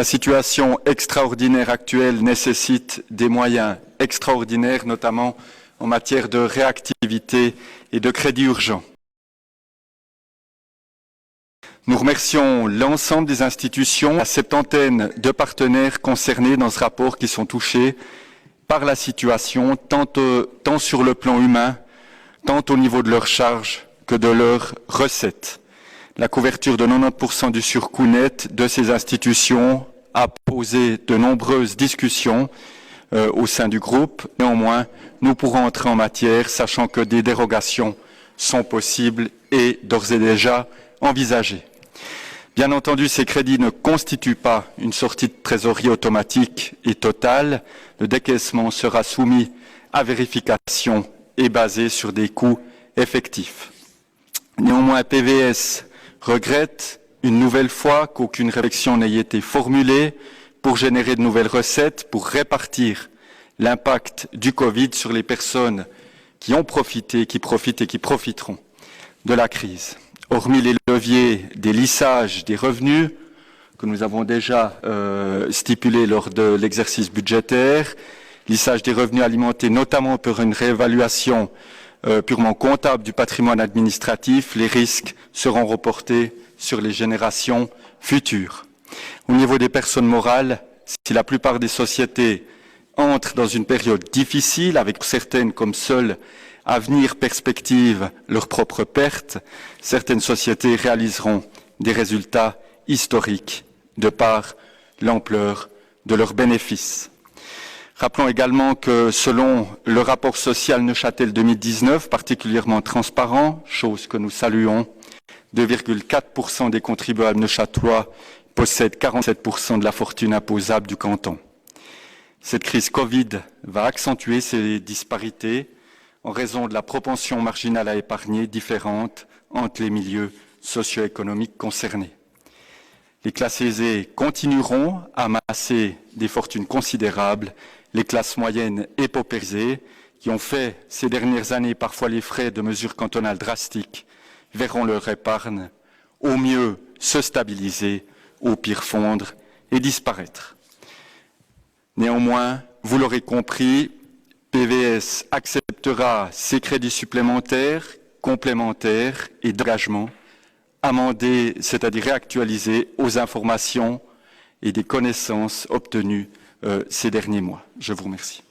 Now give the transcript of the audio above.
La situation extraordinaire actuelle nécessite des moyens extraordinaires, notamment en matière de réactivité et de crédit urgent. Nous remercions l'ensemble des institutions, la septantaine de partenaires concernés dans ce rapport qui sont touchés par la situation, tant sur le plan humain, tant au niveau de leurs charges que de leurs recettes. La couverture de 90% du surcoût net de ces institutions a posé de nombreuses discussions au sein du groupe. Néanmoins, nous pourrons entrer en matière, sachant que des dérogations sont possibles et d'ores et déjà envisagées. Bien entendu, ces crédits ne constituent pas une sortie de trésorerie automatique et totale. Le décaissement sera soumis à vérification et basé sur des coûts effectifs. Néanmoins, PVS regrette une nouvelle fois qu'aucune réflexion n'ait été formulée pour générer de nouvelles recettes, pour répartir l'impact du Covid sur les personnes qui ont profité, qui profitent et qui profiteront de la crise. Hormis les leviers des lissages des revenus que nous avons déjà stipulés lors de l'exercice budgétaire, lissage des revenus alimentés notamment par une réévaluation purement comptable du patrimoine administratif, les risques seront reportés sur les générations futures. Au niveau des personnes morales, si la plupart des sociétés entrent dans une période difficile, avec certaines comme seul avenir perspective leurs propres pertes, certaines sociétés réaliseront des résultats historiques de par l'ampleur de leurs bénéfices. Rappelons également que selon le rapport social Neuchâtel 2019, particulièrement transparent, chose que nous saluons, 2,4% des contribuables neuchâtelois possèdent 47% de la fortune imposable du canton. Cette crise Covid va accentuer ces disparités en raison de la propension marginale à épargner différente entre les milieux socio-économiques concernés. Les classes aisées continueront à amasser des fortunes considérables. Les classes moyennes et paupérisées, qui ont fait ces dernières années parfois les frais de mesures cantonales drastiques, verront leur épargne au mieux se stabiliser, au pire fondre et disparaître. Néanmoins, vous l'aurez compris, PVS acceptera ces crédits supplémentaires, complémentaires et d'engagement amendés, c'est-à-dire réactualisés aux informations et des connaissances obtenues ces derniers mois. Je vous remercie.